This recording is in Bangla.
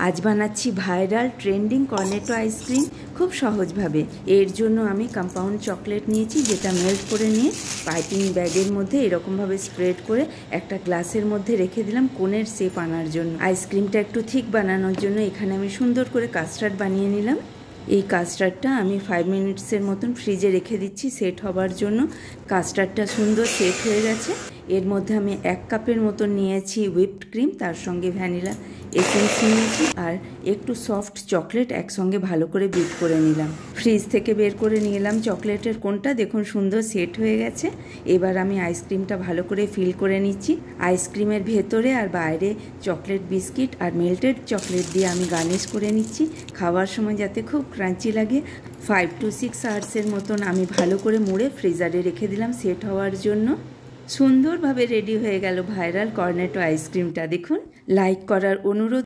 आज বানাচ্ছি ভাইরাল ট্রেন্ডিং কর্নেটো আইসক্রিম খুব সহজভাবে। এর জন্য আমি কম্পাউন্ড চকলেট নিয়েছি, যেটা মেল্ট করে নিয়ে পাইপিং ব্যাগের মধ্যে এরকমভাবে স্প্রেড করে একটা গ্লাসের মধ্যে রেখে দিলাম কোনের শেপ আনার জন্য। আইসক্রিমটা একটু ঠিক বানানোর জন্য এখানে আমি সুন্দর করে কাস্টার্ড বানিয়ে নিলাম। এই কাস্টার্ডটা আমি 5 মিনিটসের মতন ফ্রিজে রেখে দিচ্ছি সেট হবার জন্য। কাস্টার্ডটা সুন্দর সেট হয়ে গেছে। এর মধ্যে আমি 1 কাপের মতন নিয়েছি হুইপড ক্রিম, তার সঙ্গে ভ্যানিলা এসেন্স নিয়েছি আর একটু সফট চকলেট একসঙ্গে ভালো করে বিট করে নিলাম। ফ্রিজ থেকে বের করে নিয়ে এলাম চকলেটের কোনটা, দেখুন সুন্দর সেট হয়ে গেছে। এবার আমি আইসক্রিমটা ভালো করে ফিল করে নিচ্ছি। আইসক্রিমের ভেতরে আর বাইরে চকলেট বিস্কিট আর মেল্টেড চকলেট দিয়ে আমি গার্নিশ করে নিচ্ছি, খাওয়ার সময় যাতে খুব ক্রাঞ্চি লাগে। 5 to 6 আওয়ার্সের মতন আমি ভালো করে মুড়ে ফ্রিজারে রেখে দিলাম সেট হওয়ার জন্য। সুন্দরভাবে রেডি হয়ে গেল ভাইরাল কর্নেটো আইসক্রিমটা। দেখুন, লাইক করার অনুরোধ।